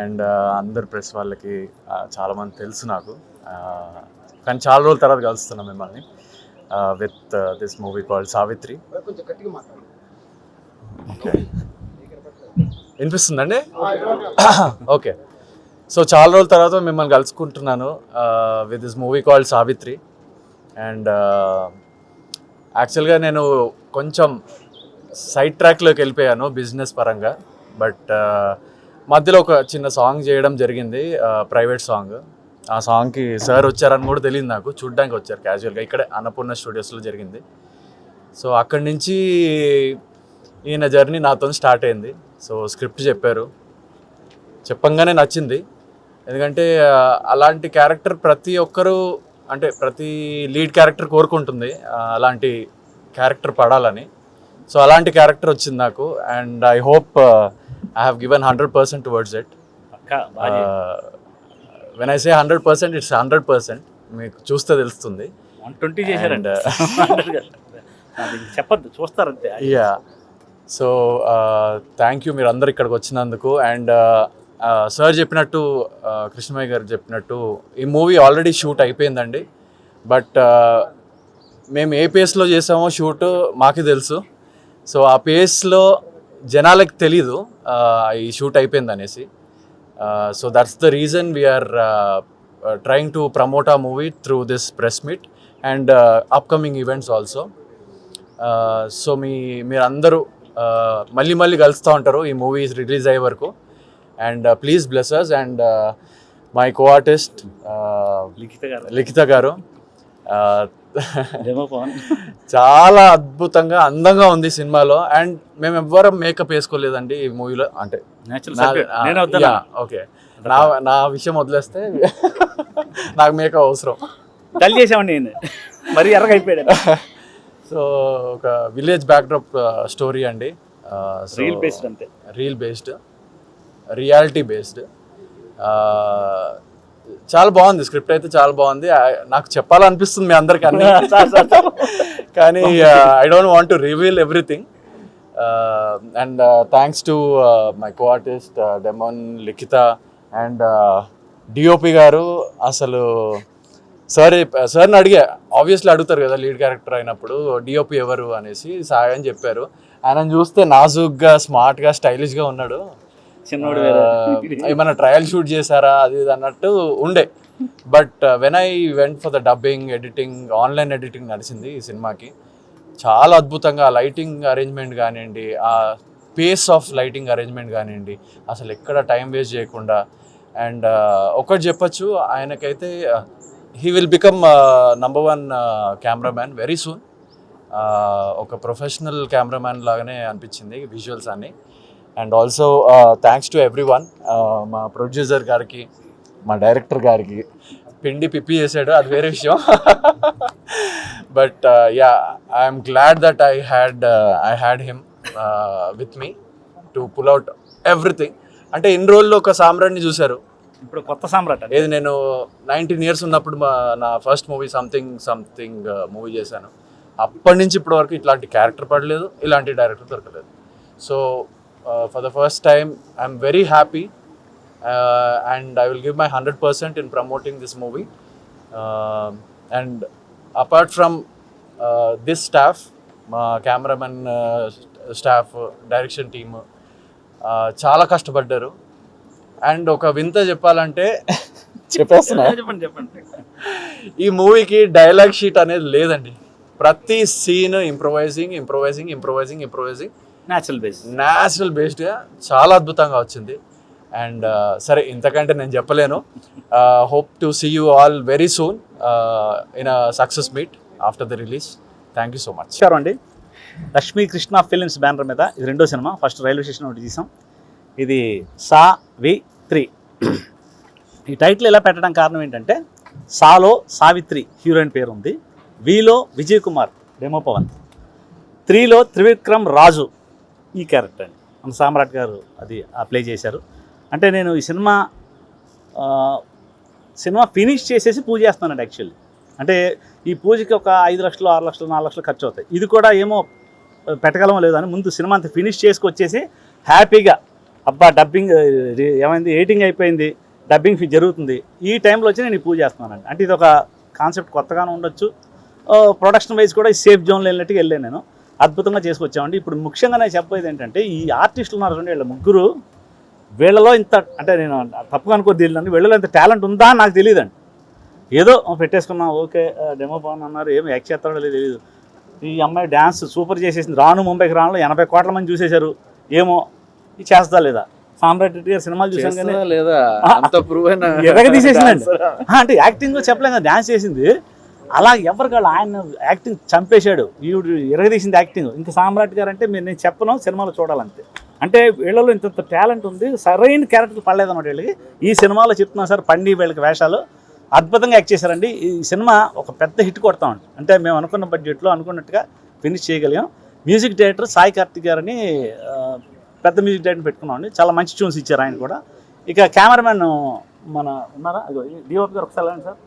And అందరు press వాళ్ళకి చాలామంది తెలుసు నాకు, కానీ చాలా రోజుల తర్వాత కలుస్తున్నాం మిమ్మల్ని with this movie called Savitri. Okay, వినిపిస్తుందండి? ఓకే, సో చాలా రోజుల తర్వాత మిమ్మల్ని కలుసుకుంటున్నాను with this movie called Savitri. And యాక్చువల్గా నేను కొంచెం సైడ్ ట్రాక్లోకి వెళ్ళిపోయాను బిజినెస్ పరంగా, బట్ మధ్యలో ఒక చిన్న సాంగ్ చేయడం జరిగింది, ప్రైవేట్ సాంగ్. ఆ సాంగ్కి సార్ వచ్చారని కూడా తెలియదు నాకు, చూడ్డానికి వచ్చారు క్యాజువల్గా, ఇక్కడే అన్నపూర్ణ స్టూడియోస్లో జరిగింది. సో అక్కడి నుంచి ఈయన జర్నీ నాతో స్టార్ట్ అయింది. సో స్క్రిప్ట్ చెప్పారు, చెప్పంగానే నచ్చింది. ఎందుకంటే అలాంటి క్యారెక్టర్ ప్రతి ఒక్కరూ, అంటే ప్రతి లీడ్ క్యారెక్టర్ కోరుకుంటుంది అలాంటి క్యారెక్టర్ పడాలని. సో అలాంటి క్యారెక్టర్ వచ్చింది నాకు, and I hope I have given 100% towards it. When I say 100%, it's 100%. మీకు చూస్తే తెలుస్తుంది. 120 చేశారండి. చెప్పద్దు, చూస్తారంతే. యా, సో థ్యాంక్ యూ మీరు అందరు ఇక్కడికి వచ్చినందుకు. అండ్ సార్ చెప్పినట్టు, కృష్ణమయ్య గారు చెప్పినట్టు, ఈ మూవీ ఆల్రెడీ షూట్ అయిపోయిందండి. బట్ మేము ఏ పేస్లో చేసామో షూట్ మాకు తెలుసు. సో ఆ పేస్లో జనాలకు తెలీదు ఈ షూట్ అయిపోయింది అనేసి. So that's the reason we're trying to promote ఆ movie through this press meet and upcoming events also. So మీరందరూ మళ్ళీ మళ్ళీ కలుస్తూ ఉంటారు ఈ మూవీ రిలీజ్ అయ్యే వరకు. And please bless us. And my co artist Likhitha గారు చాలా అద్భుతంగా అందంగా ఉంది సినిమాలో. అండ్ మేము ఎవ్వరం మేకప్ వేసుకోలేదండి ఈ మూవీలో. అంటే ఓకే, నా విషయం వదిలేస్తే నాకు మేకప్ అవసరం. డల్ చేసామండి నేను, మరి ఎర్రగా అయిపోయాడు. సో ఒక విలేజ్ బ్యాక్డ్రాప్ స్టోరీ అండి. రీల్ బేస్డ్, అంతే, రీల్ బేస్డ్, రియాలిటీ బేస్డ్. చాలా బాగుంది, స్క్రిప్ట్ అయితే చాలా బాగుంది. నాకు చెప్పాలనిపిస్తుంది మీ అందరికీ అన్ని, కానీ I don't want to reveal everything. And thanks to my co artist Demon, Likhitha and DOP garu. అసలు సార్ని అడిగా, ఆబ్వియస్లీ అడుగుతారు కదా లీడ్ క్యారెక్టర్ అయినప్పుడు డిఓపి ఎవరు అనేసి. సాయి అని చెప్పారు. ఆయన చూస్తే నాజుగ్గా, స్మార్ట్గా, స్టైలిష్గా ఉన్నాడు. ఏమైనా ట్రయల్ షూట్ చేశారా అది ఇది అన్నట్టు ఉండే. But when I went for the dubbing, editing, online editing నడిచింది ఈ సినిమాకి. చాలా అద్భుతంగా లైటింగ్ అరేంజ్మెంట్ కానివ్వండి, ఆ పేస్ ఆఫ్ లైటింగ్ అరేంజ్మెంట్ కానివ్వండి, అసలు ఎక్కడ టైం వేస్ట్ చేయకుండా. అండ్ ఒకటి చెప్పచ్చు, ఆయనకైతే he will become #1 cameraman very soon. ఒక ప్రొఫెషనల్ కెమెరామ్యాన్ లాగానే అనిపించింది విజువల్స్ అన్నీ. And also thanks to everyone, మా ప్రొడ్యూసర్ గారికి, మా డైరెక్టర్ గారికి. పిండి పిప్పి చేశాడు, అది వేరే విషయం. But yeah, I'm glad that I had him with me to pull out everything. అంటే ఇన్ని రోజుల్లో ఒక సామ్రాట్ని చూశారు, ఇప్పుడు కొత్త సామ్రాట్. ఏది నేను 19 years ఉన్నప్పుడు నా ఫస్ట్ మూవీ సంథింగ్ మూవీ చేశాను. అప్పటి నుంచి ఇప్పటి వరకు ఇట్లాంటి క్యారెక్టర్ పడలేదు, ఇలాంటి డైరెక్టర్ దొరకలేదు. So for the first time I'm very happy, and I will give my 100% in promoting this movie. And apart from this staff, my cameraman staff, direction team, చాలా కష్టపడ్డారు. అండ్ ఒక వింత చెప్పాలంటే చెప్పేస్తున్నా, చెప్పండి. ఈ మూవీకి డైలాగ్ షీట్ అనేది లేదండి. ప్రతి సీన్ ఇంప్రొవైజింగ్ న్యాచురల్ బేస్డ్గా చాలా అద్భుతంగా వచ్చింది. అండ్ సరే, ఇంతకంటే నేను చెప్పలేను. Hope to see you all very soon in a success meet after the release. Thank you so much. అండి, లక్ష్మీ కృష్ణ ఫిలిమ్స్ బ్యానర్ మీద ఇది రెండో సినిమా. ఫస్ట్ రైల్వే స్టేషన్ ఒకటి తీసాం, ఇది సావిత్రి. ఈ టైటిల్ ఇలా పెట్టడం కారణం ఏంటంటే, సాలో సావిత్రి హీరోయిన్ పేరు ఉంది, విలో విజయ్ కుమార్, డెమో పవన్, 3లో త్రివిక్రమ్ రాజు ఈ క్యారెక్టర్ అని మన సామ్రాట్ గారు అది ప్లే చేశారు. అంటే నేను ఈ సినిమా ఫినిష్ చేసేసి పూజ చేస్తున్నానండి యాక్చువల్లీ. అంటే ఈ పూజకి ఒక 5 లక్షలు 6 లక్షలు 4 లక్షలు ఖర్చు అవుతాయి. ఇది కూడా ఏమో పెట్టగలమో లేదో అని ముందు సినిమా అంతా ఫినిష్ చేసుకొచ్చేసి హ్యాపీగా అబ్బా డబ్బింగ్ ఏమైంది, ఎడిటింగ్ అయిపోయింది, డబ్బింగ్ ఫీ జరుగుతుంది, ఈ టైంలో వచ్చి నేను ఈ పూజ చేస్తున్నానండి. అంటే ఇది ఒక కాన్సెప్ట్ కొత్తగానే ఉండొచ్చు, ప్రొడక్షన్ వైజ్ కూడా సేఫ్ జోన్లో వెళ్ళినట్టుగా వెళ్ళాను నేను. అద్భుతంగా చేసుకొచ్చామండి. ఇప్పుడు ముఖ్యంగా నేను చెప్పేది ఏంటంటే, ఈ ఆర్టిస్టులు ఉన్నారు చూడండి, వీళ్ళ ముగ్గురు, వీళ్ళలో ఇంత, అంటే నేను తప్పుగా అనుకోద్ది, వీళ్ళలో ఇంత టాలెంట్ ఉందా అని నాకు తెలియదండి. ఏదో పెట్టేసుకున్నాం, ఓకే డెమో బాగుంది అన్నారు, ఏమి యాక్ట్ చేస్తాడో లేదు తెలియదు. ఈ అమ్మాయి డ్యాన్స్ సూపర్ చేసేసింది, రాను ముంబైకి రాను 80 కోట్ల మంది చూసేశారు, ఏమో ఇది చేస్తా లేదా. సామ్రాట్ రెడ్డి గారు సినిమాలు చూసాం కానీ లేదా అంత ప్రూవ్ అయిన తీసేసిందండి. అంటే యాక్టింగ్ చెప్పలేం కదా, డ్యాన్స్ చేసింది అలా ఎవరికి వాళ్ళు, ఆయన యాక్టింగ్ చంపేశాడు, ఈవిడు ఎరగదీసింది యాక్టింగ్. ఇంకా సామ్రాట్ గారు అంటే మీరు నేను చెప్పను, సినిమాలో చూడాలంతే. అంటే వీళ్ళలో ఇంత టాలెంట్ ఉంది, సరైన క్యారెక్టర్ పడలేదన్నమాట వీళ్ళకి. ఈ సినిమాలో చెప్తున్నా సార్, పండి వీళ్ళకి వేషాలు అద్భుతంగా యాక్ట్ చేశారండి. ఈ సినిమా ఒక పెద్ద హిట్ కొడతామండి, అంటే మేము అనుకున్న బడ్జెట్లో అనుకున్నట్టుగా ఫినిష్ చేయగలిగాం. మ్యూజిక్ డైరెక్టర్ సాయి కార్తిక్ గారని పెద్ద మ్యూజిక్ డైరెక్టర్ పెట్టుకున్నామండి, చాలా మంచి ట్యూన్స్ ఇచ్చారు ఆయన కూడా. ఇక కెమెరామెన్ మన ఉన్నారా, డిఓపి గారు ఒకసారి సార్,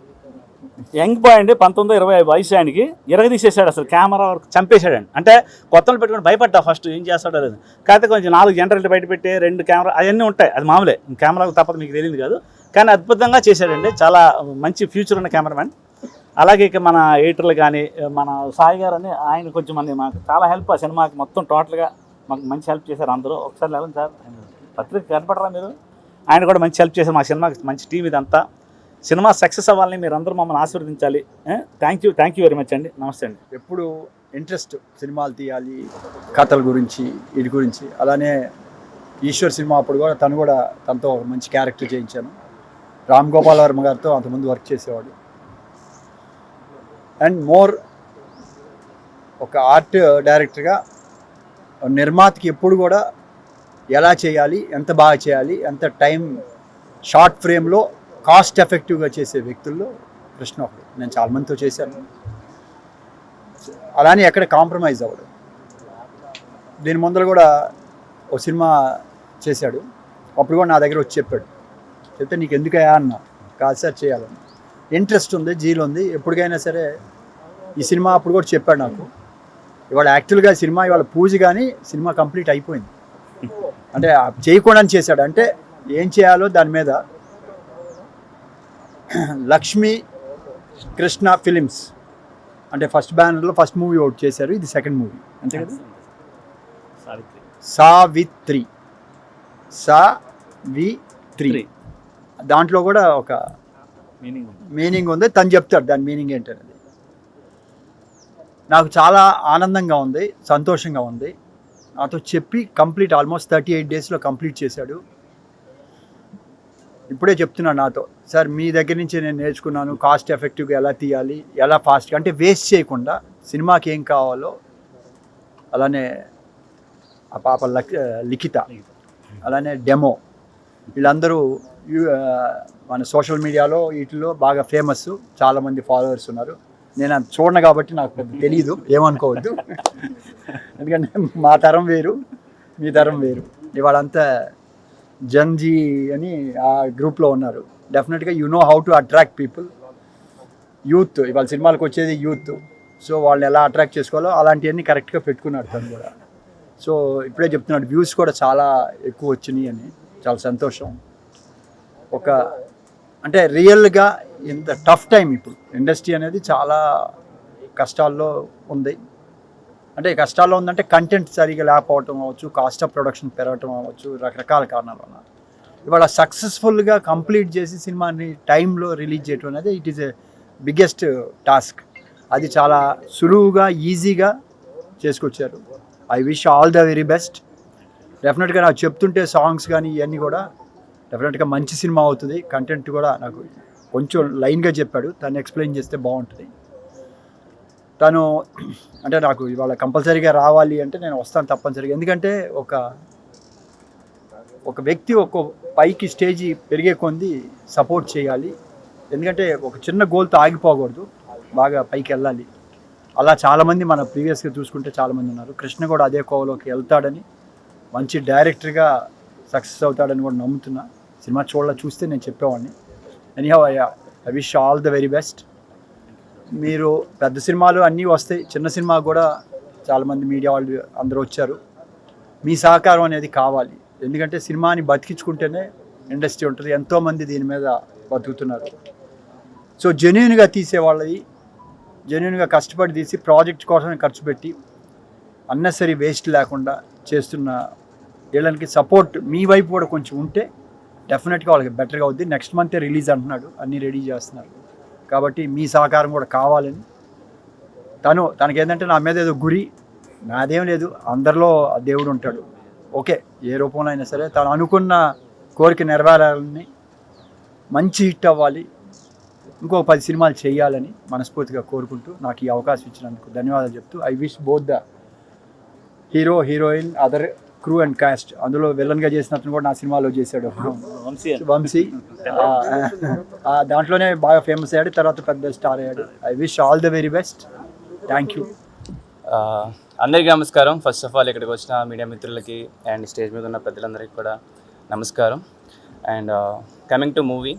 యంగ్ బాయ్ అండి, 19-20 వయసు, ఆయనకి ఎరగదీసేసాడు, అసలు కెమెరా వరకు చంపేశాడండి. అంటే కొత్తలు పెట్టుకుని భయపడ్డా ఫస్ట్ ఏం చేస్తాడో లేదు, కాకపోతే కొంచెం 4 జనరేట్లు బయట పెట్టి 2 కెమెరా అవన్నీ ఉంటాయి, అది మామూలే, కెమెరాకు తప్పదు, మీకు తెలియదు కాదు. కానీ అద్భుతంగా చేశాడండి, చాలా మంచి ఫ్యూచర్ ఉన్న కెమెరామెన్. అలాగే ఇక మన ఎడిటర్లు కానీ, మన సాయి గారు అని ఆయన కొంచెం మంది మాకు చాలా హెల్ప్, ఆ సినిమాకి మొత్తం టోటల్గా మాకు మంచి హెల్ప్ చేశారు అందరూ. ఒకసారి వెళ్ళండి సార్, పత్రిక కనపడరా మీరు, ఆయన కూడా మంచి హెల్ప్ చేశారు మా సినిమాకి, మంచి టీం ఇదంతా. సినిమా సక్సెస్ అవ్వాలని మీరు అందరూ మమ్మల్ని ఆశీర్వదించాలి. థ్యాంక్ యూ వెరీ మచ్ అండి, నమస్తే అండి. ఎప్పుడు ఇంట్రెస్ట్ సినిమాలు తీయాలి, కథల గురించి, వీటి గురించి. అలానే ఈశ్వర్ సినిమా అప్పుడు కూడా తనతో ఒక మంచి క్యారెక్టర్ చేయించాను. రామ్ గోపాల్ వర్మ గారితో అంతకుముందు వర్క్ చేసేవాడు. అండ్ మోర్ ఒక ఆర్ట్ డైరెక్టర్గా, నిర్మాతకి ఎప్పుడు కూడా ఎలా చేయాలి, ఎంత బాగా చేయాలి, ఎంత టైం షార్ట్ ఫ్రేమ్లో కాస్ట్ ఎఫెక్టివ్గా చేసే వ్యక్తుల్లో కృష్ణ ఒకడు. నేను చాలా మందితో చేశాను, అలానే ఎక్కడ కాంప్రమైజ్ అవ్వడు. దీని ముందర కూడా ఒక సినిమా చేశాడు, అప్పుడు కూడా నా దగ్గర వచ్చి చెప్పాడు. చెప్తే నీకు ఎందుకయ్యా అన్న, కాదు సార్ చేయాలని ఇంట్రెస్ట్ ఉంది, జీలు ఉంది, ఎప్పటికైనా సరే. ఈ సినిమా అప్పుడు కూడా చెప్పాడు నాకు. ఇవాళ యాక్చువల్గా సినిమా ఇవాళ పూజ కానీ సినిమా కంప్లీట్ అయిపోయింది. అంటే చేయకుండా చేశాడు, అంటే ఏం చేయాలో దాని మీద లక్ష్మీ కృష్ణ ఫిలిమ్స్ అంటే ఫస్ట్ బ్యానర్లో ఫస్ట్ మూవీ అవుట్ చేశారు, ఇది సెకండ్ మూవీ అంతే కదా. సావిత్రి దాంట్లో కూడా ఒక మీనింగ్ ఉంది, తను చెప్తాడు దాని మీనింగ్ ఏంటనేది. నాకు చాలా ఆనందంగా ఉంది, సంతోషంగా ఉంది. నాతో చెప్పి కంప్లీట్ ఆల్మోస్ట్ 38 డేస్లో కంప్లీట్ చేశాడు. ఇప్పుడే చెప్తున్నాను నాతో, సార్ మీ దగ్గర నుంచి నేను నేర్చుకున్నాను కాస్ట్ ఎఫెక్టివ్గా ఎలా తీయాలి, ఎలా ఫాస్ట్గా, అంటే వేస్ట్ చేయకుండా సినిమాకి ఏం కావాలో. అలానే ఆ పాప లిఖిత, అలానే డెమో, వీళ్ళందరూ మన సోషల్ మీడియాలో వీటిలో బాగా ఫేమస్, చాలామంది ఫాలోవర్స్ ఉన్నారు. నేను అది చూడను కాబట్టి నాకు పెద్ద తెలియదు, ఏమనుకోవద్దు. ఎందుకంటే మా తరం వేరు, మీ తరం వేరు. ఇవాళంతా జన్జీ అని ఆ గ్రూప్లో ఉన్నారు. డెఫినెట్గా you know how to attract people, youth. ఇవాళ సినిమాలకు వచ్చేది యూత్, సో వాళ్ళని ఎలా అట్రాక్ట్ చేసుకోవాలో అలాంటివన్నీ కరెక్ట్గా పెట్టుకున్నాడు తను కూడా. సో ఇప్పుడే చెప్తున్నాడు వ్యూస్ కూడా చాలా ఎక్కువ వచ్చినాయి అని, చాలా సంతోషం. ఒక అంటే రియల్గా ఇంత టఫ్ టైం ఇప్పుడు ఇండస్ట్రీ అనేది చాలా కష్టాల్లో ఉంది. అంటే కష్టాల్లో ఉందంటే కంటెంట్ సరిగా లేకపోవటం అవ్వచ్చు, కాస్ట్ ఆఫ్ ప్రొడక్షన్ పెరగటం అవ్వచ్చు, రకరకాల కారణాల వల్ల. ఇవాళ సక్సెస్ఫుల్గా కంప్లీట్ చేసి సినిమాని టైంలో రిలీజ్ చేయటం అనేది it is a biggest task. అది చాలా సులువుగా ఈజీగా చేసుకొచ్చారు. I wish all the very best. డెఫినెట్గా నాకు చెప్తుంటే సాంగ్స్ కానీ ఇవన్నీ కూడా డెఫినెట్గా మంచి సినిమా అవుతుంది. కంటెంట్ కూడా నాకు కొంచెం లైన్గా చెప్పాడు, తను ఎక్స్ప్లెయిన్ చేస్తే బాగుంటుంది. తను అంటే నాకు ఇవాళ కంపల్సరీగా రావాలి అంటే నేను వస్తాను తప్పనిసరిగా. ఎందుకంటే ఒక వ్యక్తి ఒక పైకి స్టేజీ పెరిగే కొంది సపోర్ట్ చేయాలి. ఎందుకంటే ఒక చిన్న గోల్తో ఆగిపోకూడదు, బాగా పైకి వెళ్ళాలి. అలా చాలామంది మన ప్రీవియస్గా చూసుకుంటే చాలామంది ఉన్నారు. కృష్ణ కూడా అదే కోవలోకి వెళ్తాడని, మంచి డైరెక్టర్గా సక్సెస్ అవుతాడని కూడా నమ్ముతున్నా. సినిమా చూస్తే నేను చెప్పేవాడిని. Anyhow I wish all the very best. మీరు పెద్ద సినిమాలు అన్నీ వస్తాయి, చిన్న సినిమా కూడా చాలామంది మీడియా వాళ్ళు అందరూ వచ్చారు. మీ సహకారం అనేది కావాలి. ఎందుకంటే సినిమాని బతికించుకుంటేనే ఇండస్ట్రీ ఉంటుంది. ఎంతోమంది దీని మీద బతుకుతున్నారు. సో జెన్యూన్గా తీసేవాళ్ళది, జెన్యూన్గా కష్టపడి తీసి ప్రాజెక్ట్ కోసం ఖర్చు పెట్టి అన్నెసరీ వేస్ట్ లేకుండా చేస్తున్న వీళ్ళకి సపోర్ట్ మీ వైపు కూడా కొంచెం ఉంటే డెఫినెట్గా వాళ్ళకి బెటర్గా అవుద్ది. నెక్స్ట్ మంతే రిలీజ్ అంటున్నాడు, అన్నీ రెడీ చేస్తున్నారు. కాబట్టి మీ సహకారం కూడా కావాలని తనకేంటంటే నా మీద ఏదో గురి, నాదేం లేదు, అందరిలో ఆ దేవుడు ఉంటాడు. ఓకే, ఏ రూపంలో అయినా సరే తను అనుకున్న కోరిక నెరవేరాలని, మంచి హిట్ అవ్వాలి, ఇంకో 10 సినిమాలు చేయాలని మనస్ఫూర్తిగా కోరుకుంటూ నాకు ఈ అవకాశం ఇచ్చినందుకు ధన్యవాదాలు చెప్తూ I wish both the hero, heroine, other crew and cost, అందులో విలన్గా చేసిన అతను కూడా నా సినిమాలో చేశాడు వంశీ. దాంట్లోనే బాగా ఫేమస్ అయ్యాడు, తర్వాత పెద్ద స్టార్ అయ్యాడు. I wish all the very best. Thank you. అందరికీ నమస్కారం. ఫస్ట్ ఆఫ్ ఆల్ ఇక్కడికి వచ్చిన మీడియా మిత్రులకి అండ్ స్టేజ్ మీద ఉన్న పెద్దలందరికీ కూడా నమస్కారం. And coming to movie,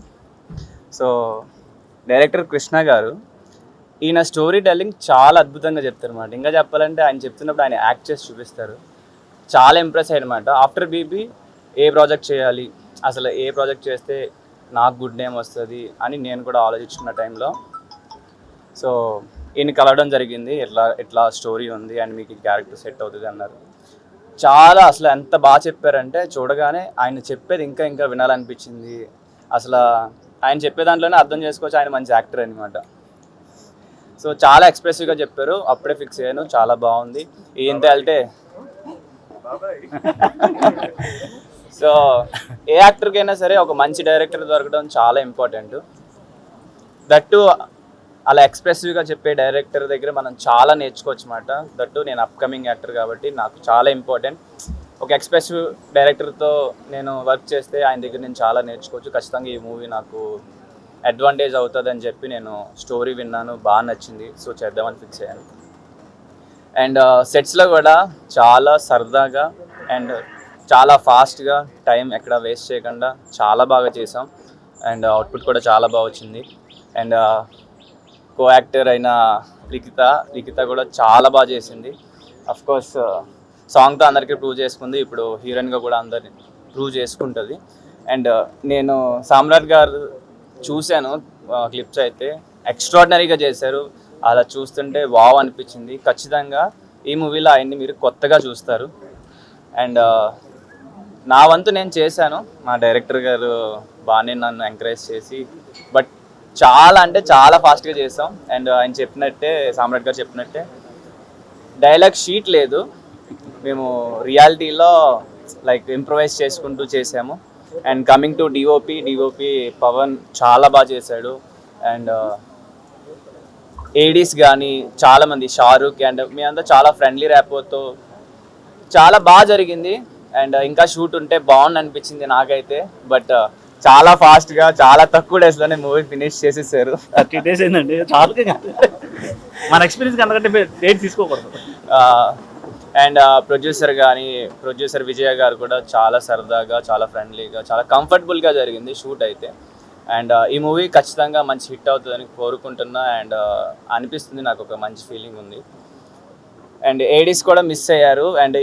so director Krishna గారు ఈయన స్టోరీ టెల్లింగ్ చాలా అద్భుతంగా చెప్తారు అన్నమాట. ఇంకా చెప్పాలంటే ఆయన చెప్తున్నప్పుడు ఆయన యాక్ట్ చేసి చూపిస్తారు. చాలా ఇంప్రెస్ అయ్యనమాట. ఆఫ్టర్ బీబీ ఏ ప్రాజెక్ట్ చేయాలి, అసలు ఏ ప్రాజెక్ట్ చేస్తే నాకు గుడ్ నేమ్ వస్తుంది అని నేను కూడా ఆలోచించుకున్న టైంలో సో ఈయన కలవడం జరిగింది. ఎట్లా స్టోరీ ఉంది అండ్ మీకు ఈ క్యారెక్టర్ సెట్ అవుతుంది అన్నారు. చాలా అసలు ఎంత బాగా చెప్పారంటే చూడగానే ఆయన చెప్పేది ఇంకా ఇంకా వినాలనిపించింది. అసలు ఆయన చెప్పే దాంట్లోనే అర్థం చేసుకోవచ్చు ఆయన మంచి యాక్టర్ అనమాట. సో చాలా ఎక్స్ప్రెసివ్గా చెప్పారు. అప్పుడే ఫిక్స్ అయ్యాను, చాలా బాగుంది. ఏంటి అంటే సో ఏ యాక్టర్కైనా సరే ఒక మంచి డైరెక్టర్ దొరకడం చాలా ఇంపార్టెంట్. దట్టు అలా ఎక్స్ప్రెసివ్గా చెప్పే డైరెక్టర్ దగ్గర మనం చాలా నేర్చుకోవచ్చు అన్నమాట. దట్టు నేను అప్కమింగ్ యాక్టర్ కాబట్టి నాకు చాలా ఇంపార్టెంట్. ఒక ఎక్స్ప్రెసివ్ డైరెక్టర్తో నేను వర్క్ చేస్తే ఆయన దగ్గర నేను చాలా నేర్చుకోవచ్చు. ఖచ్చితంగా ఈ మూవీ నాకు అడ్వాంటేజ్ అవుతుంది అని చెప్పి నేను స్టోరీ విన్నాను, బాగా నచ్చింది. సో చేద్దామని ఫిక్స్ అయ్యాను. అండ్ సెట్స్లో కూడా చాలా సరదాగా అండ్ చాలా ఫాస్ట్గా, టైం ఎక్కడ వేస్ట్ చేయకుండా చాలా బాగా చేసాం. అండ్ అవుట్పుట్ కూడా చాలా బాగా వచ్చింది. అండ్ కో యాక్టర్ అయిన లిఖిత కూడా చాలా బాగా చేసింది. అఫ్కోర్స్ సాంగ్తో అందరికీ ప్రూవ్ చేసుకుంది, ఇప్పుడు హీరోయిన్గా కూడా అందరిని ప్రూవ్ చేసుకుంటుంది. అండ్ నేను సామ్రాట్ గారు చూశాను క్లిప్స్, అయితే ఎక్స్ట్రాడినరీగా చేశారు. అలా చూస్తుంటే వావ్ అనిపించింది. ఖచ్చితంగా ఈ మూవీలో ఆయన్ని మీరు కొత్తగా చూస్తారు. అండ్ నా వంతు నేను చేశాను. మా డైరెక్టర్ గారు బాగానే నన్ను ఎంకరేజ్ చేసి, బట్ చాలా అంటే చాలా ఫాస్ట్గా చేసాం. అండ్ ఆయన చెప్పినట్టే, సామ్రాట్ గారు చెప్పినట్టే డైలాగ్ షీట్ లేదు, మేము రియాలిటీలో లైక్ ఇంప్రొవైజ్ చేసుకుంటూ చేసాము. And coming to DOP Pavan చాలా బాగా చేశాడు. అండ్ ఏడీస్ కానీ చాలామంది, షారూక్ అండ్ మీ అంతా చాలా ఫ్రెండ్లీ ర్యాపోతో చాలా బాగా జరిగింది. అండ్ ఇంకా షూట్ ఉంటే బాగుంది అనిపించింది నాకైతే. బట్ చాలా ఫాస్ట్గా చాలా తక్కువ డేస్లోనే మూవీ ఫినిష్ చేసేసారు. 30 days అయిందండి, చాలా మన ఎక్స్పీరియన్స్ అంతకంటే డేట్ తీసుకోకూడదు. అండ్ ప్రొడ్యూసర్ విజయ గారు కూడా చాలా సరదాగా, చాలా ఫ్రెండ్లీగా, చాలా కంఫర్టబుల్గా జరిగింది షూట్ అయితే. అండ్ ఈ మూవీ ఖచ్చితంగా మంచి హిట్ అవుతుందని కోరుకుంటున్నా. అండ్ అనిపిస్తుంది, నాకు ఒక మంచి ఫీలింగ్ ఉంది. అండ్ ఏడీస్ కూడా మిస్ అయ్యారు. అండ్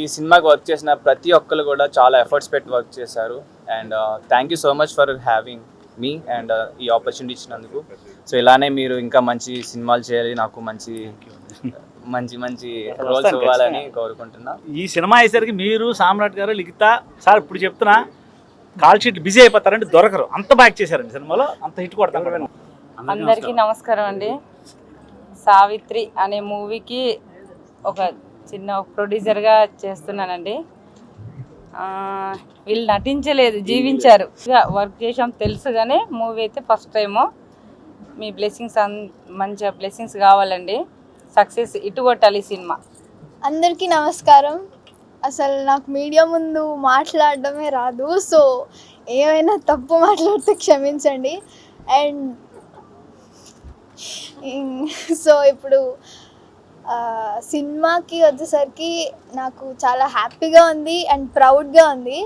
ఈ సినిమాకి వర్క్ చేసిన ప్రతి ఒక్కరు కూడా చాలా ఎఫర్ట్స్ పెట్టి వర్క్ చేశారు. And thank you so much for having me and ఈ ఆపర్చునిటీ ఇచ్చినందుకు. సో ఇలానే మీరు ఇంకా మంచి సినిమాలు చేయాలి, నాకు మంచి రోల్స్ ఇవ్వాలని కోరుకుంటున్నా. ఈ సినిమా అయ్యేసరికి మీరు, సామ్రాట్ గారు, లిఖిత సార్ ఇప్పుడు చెప్తున్నా కాల్ షీట్ బిజీ అయిపోతారంటే దొరకరు, అంత బాగా చేశారండి సినిమాలో, అంత హిట్ కొడతారు. అందరికీ నమస్కారం అండి. సావిత్రి అనే మూవీకి ఒక చిన్న ప్రొడ్యూసర్గా చేస్తున్నానండి. వీళ్ళు నటించలేదు, జీవించారు. వర్క్ చేసాం తెలుసు, కానీ మూవీ అయితే ఫస్ట్ టైము. మీ బ్లెస్సింగ్స్, మంచిగా బ్లెస్సింగ్స్ కావాలండి. సక్సెస్ ఇటు కొట్టాలి సినిమా. అందరికీ నమస్కారం. అసలు నాకు మీడియా ముందు మాట్లాడడమే రాదు, సో ఏమైనా తప్పు మాట్లాడితే క్షమించండి. అండ్ సో ఇప్పుడు సినిమాకి వచ్చేసరికి నాకు చాలా హ్యాపీగా ఉంది అండ్ ప్రౌడ్గా ఉంది.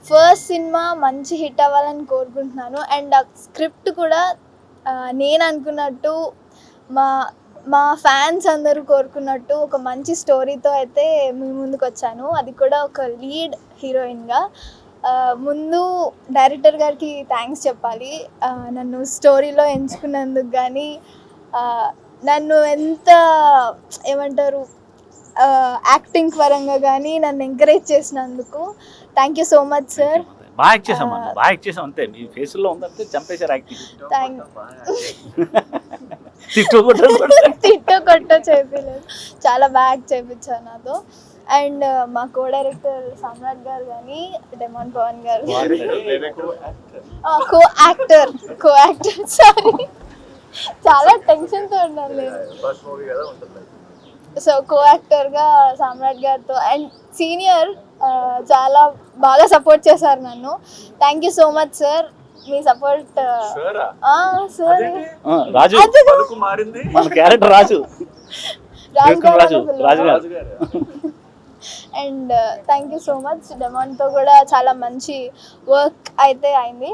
ఫస్ట్ సినిమా మంచి హిట్ అవ్వాలని కోరుకుంటున్నాను. అండ్ ఆ స్క్రిప్ట్ కూడా నేను అనుకున్నట్టు మా మా ఫ్యాన్స్ అందరూ కోరుకున్నట్టు ఒక మంచి స్టోరీతో అయితే మీ ముందుకు వచ్చాను, అది కూడా ఒక లీడ్ హీరోయిన్గా. ముందు డైరెక్టర్ గారికి థ్యాంక్స్ చెప్పాలి, నన్ను స్టోరీలో ఎంచుకున్నందుకు. కానీ నన్ను ఎంత ఏమంటారు యాక్టింగ్ పరంగా కానీ నన్ను ఎంకరేజ్ చేసినందుకు thank you so much sir. బాగా యాక్ట్ చేసాం, బాగా యాక్ట్ చేసాం అంతే. మీ ఫేస్లో ఉందంటే చంపేశారు యాక్టింగ్. థ్యాంక్ తిట్టు కొట్ట చేపించలేదు, చాలా బాగా యాక్ట్ చేయించారు నాతో. అండ్ మా కో డైరెక్టర్ సామ్రాట్ గారు కానీ డెమాన్ పవన్ గారు కో యాక్టర్ సారీ చాలా టెన్షన్తో ఉన్నాను నేను. సో కో యాక్టర్గా సామ్రాట్ గారితో అండ్ సీనియర్ చాలా బాగా సపోర్ట్ చేశారు నన్ను. Thank you so much sir, మీ సపోర్ట్. సార్ రాజు మన క్యారెక్టర్ రాజు గారు. And thank you so much. డెమాన్తో కూడా చాలా మంచి వర్క్ అయితే అయింది.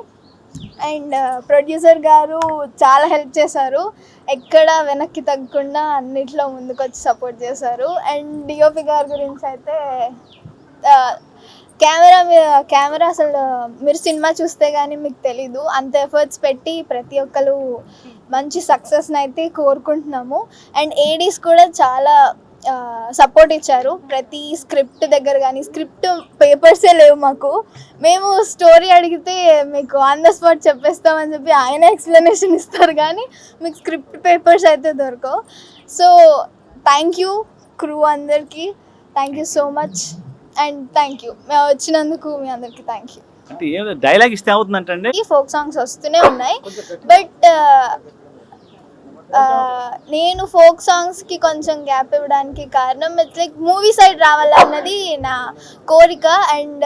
అండ్ ప్రొడ్యూసర్ గారు చాలా హెల్ప్ చేశారు, ఎక్కడ వెనక్కి తగ్గకుండా అన్నిట్లో ముందుకు వచ్చి సపోర్ట్ చేశారు. అండ్ డిఓపి గారి గురించి అయితే కెమెరా అసలు మీరు సినిమా చూస్తే కానీ మీకు తెలీదు, అంత ఎఫర్ట్స్ పెట్టి ప్రతి ఒక్కరు మంచి సక్సెస్ని అయితే కోరుకుంటున్నాము. అండ్ ఏడీస్ కూడా చాలా సపోర్ట్ ఇచ్చారు ప్రతి స్క్రిప్ట్ దగ్గర. కానీ స్క్రిప్ట్ పేపర్సే లేవు మాకు, మేము స్టోరీ అడిగితే మీకు ఆన్ ద స్పాట్ చెప్పేస్తామని చెప్పి ఆయన ఎక్స్ప్లెనేషన్ ఇస్తారు, కానీ మీకు స్క్రిప్ట్ పేపర్స్ అయితే దొరకవు. సో థ్యాంక్ యూ క్రూ అందరికీ, thank you so much. And thank you మేము వచ్చినందుకు మీ అందరికీ థ్యాంక్ యూ. అంటే ఏం డైలాగ్ ఇస్తే అవుతుందంటే ఈ ఫోక్ సాంగ్స్ వస్తూనే ఉన్నాయి, బట్ నేను ఫోక్ సాంగ్స్కి కొంచెం గ్యాప్ ఇవ్వడానికి కారణం ఇట్స్ లైక్ మూవీ సైడ్ రావాలన్నది నా కోరిక. అండ్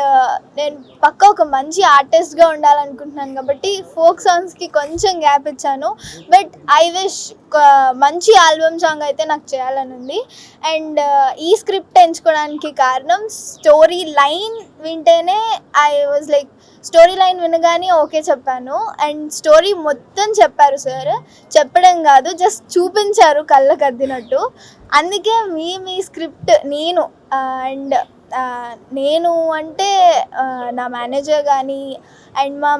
నేను పక్క ఒక మంచి ఆర్టిస్ట్గా ఉండాలనుకుంటున్నాను కాబట్టి ఫోక్ సాంగ్స్కి కొంచెం గ్యాప్ ఇచ్చాను. బట్ ఐ విష్ మంచి ఆల్బమ్ సాంగ్ అయితే నాకు చేయాలని ఉంది. అండ్ ఈ స్క్రిప్ట్ ఎంచుకోవడానికి కారణం స్టోరీ లైన్ వింటేనే I was like story line వినగానే ఓకే చెప్పాను. అండ్ స్టోరీ మొత్తం చెప్పారు సార్, చెప్పడం కాదు జస్ట్ చూపించారు కళ్ళకు అద్దినట్టు. అందుకే మీ స్క్రిప్ట్ నేను అండ్ నేను అంటే నా మేనేజర్ కానీ అండ్ మా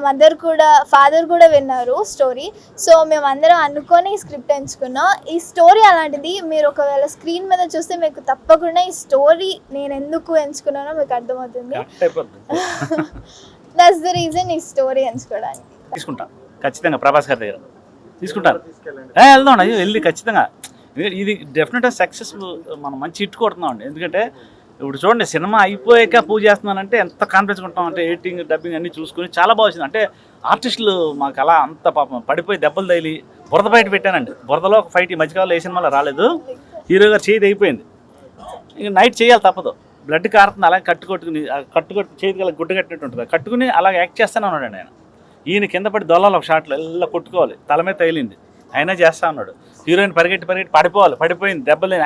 ఫాదర్ కూడా విన్నారు స్టోరీ. సో మేమందరం అనుకొని ఈ స్క్రిప్ట్ ఎంచుకున్నాం. ఈ స్టోరీ అలాంటిది, మీరు ఒకవేళ స్క్రీన్ మీద చూస్తే మీకు తప్పకుండా ఈ స్టోరీ నేను ఎందుకు ఎంచుకున్నానో మీకు అర్థమవుతుంది. దట్స్ ద రీజన్ ఈ స్టోరీ ఎంచుకోవడానికి. తీసుకుంటా ఖచ్చితంగా, ప్రభాస్ గారి దగ్గర తీసుకుంటాను. వెళ్దాం అయ్యో వెళ్ళి ఖచ్చితంగా. ఇది డెఫినెట్గా సక్సెస్ఫుల్, మనం మంచి హిట్ కొడుతున్నామండి. ఎందుకంటే ఇప్పుడు చూడండి, సినిమా అయిపోయాక పూజ చేస్తున్నానంటే ఎంత కాన్ఫిడెన్స్ ఉంటాం అంటే ఎడిటింగ్ డబ్బింగ్ అన్నీ చూసుకొని చాలా బాగా వచ్చింది. అంటే ఆర్టిస్టులు మాకు అలా అంత పాపం పడిపోయి దెబ్బలు తగిలి బురద బయట పెట్టానండి. బురదలో ఒక ఫైట్ ఈ మధ్యకాలంలో ఏ సినిమాలో రాలేదు. హీరో గారు చేయి అయిపోయింది, ఇక నైట్ చేయాలి తప్పదు. బ్లడ్ కారుతుంది, అలాగే కట్టుకొని చేతికి అలా గుడ్డ కట్టినట్టు ఉంటుంది, కట్టుకుని అలాగే యాక్ట్ చేస్తూనే ఉన్నాడు ఆయన. ఈయన కింద పడి దొల్లాలి ఒక షాట్లో, ఇలా కొట్టుకోవాలి, తల మీద తగిలింది, అయినా చేస్తా ఉన్నాడు. హీరోయిన్ పరిగెట్టి పడిపోయింది దెబ్బలు.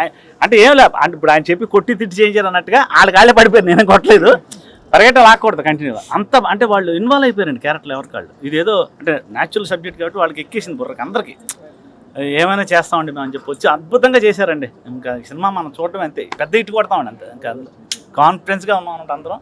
అంటే ఏం లేదు, అంటే ఇప్పుడు ఆయన చెప్పి కొట్టి తిట్టి చేయించారు అన్నట్టుగా వాళ్ళే పడిపోయారు, నేనే కొట్టలేదు. పరిగెట్ట లాక్కూడదు కంటిన్యూగా అంత. అంటే వాళ్ళు ఇన్వాల్వ్ అయిపోయారండి క్యారెక్టర్లు ఎవరికి వాళ్ళు. ఇదేదో అంటే న్యాచురల్ సబ్జెక్ట్ కాబట్టి వాళ్ళకి ఎక్కేసింది బుర్రకి అందరికీ. ఏమైనా చేస్తామండి మేము అని చెప్పి వచ్చి అద్భుతంగా చేశారండి. ఇంకా సినిమా మనం చూడటం అంతే, పెద్ద ఇటు కొడతామండి అంతే. ఇంకా కాన్ఫిడెన్స్గా ఉన్నాం అందరం.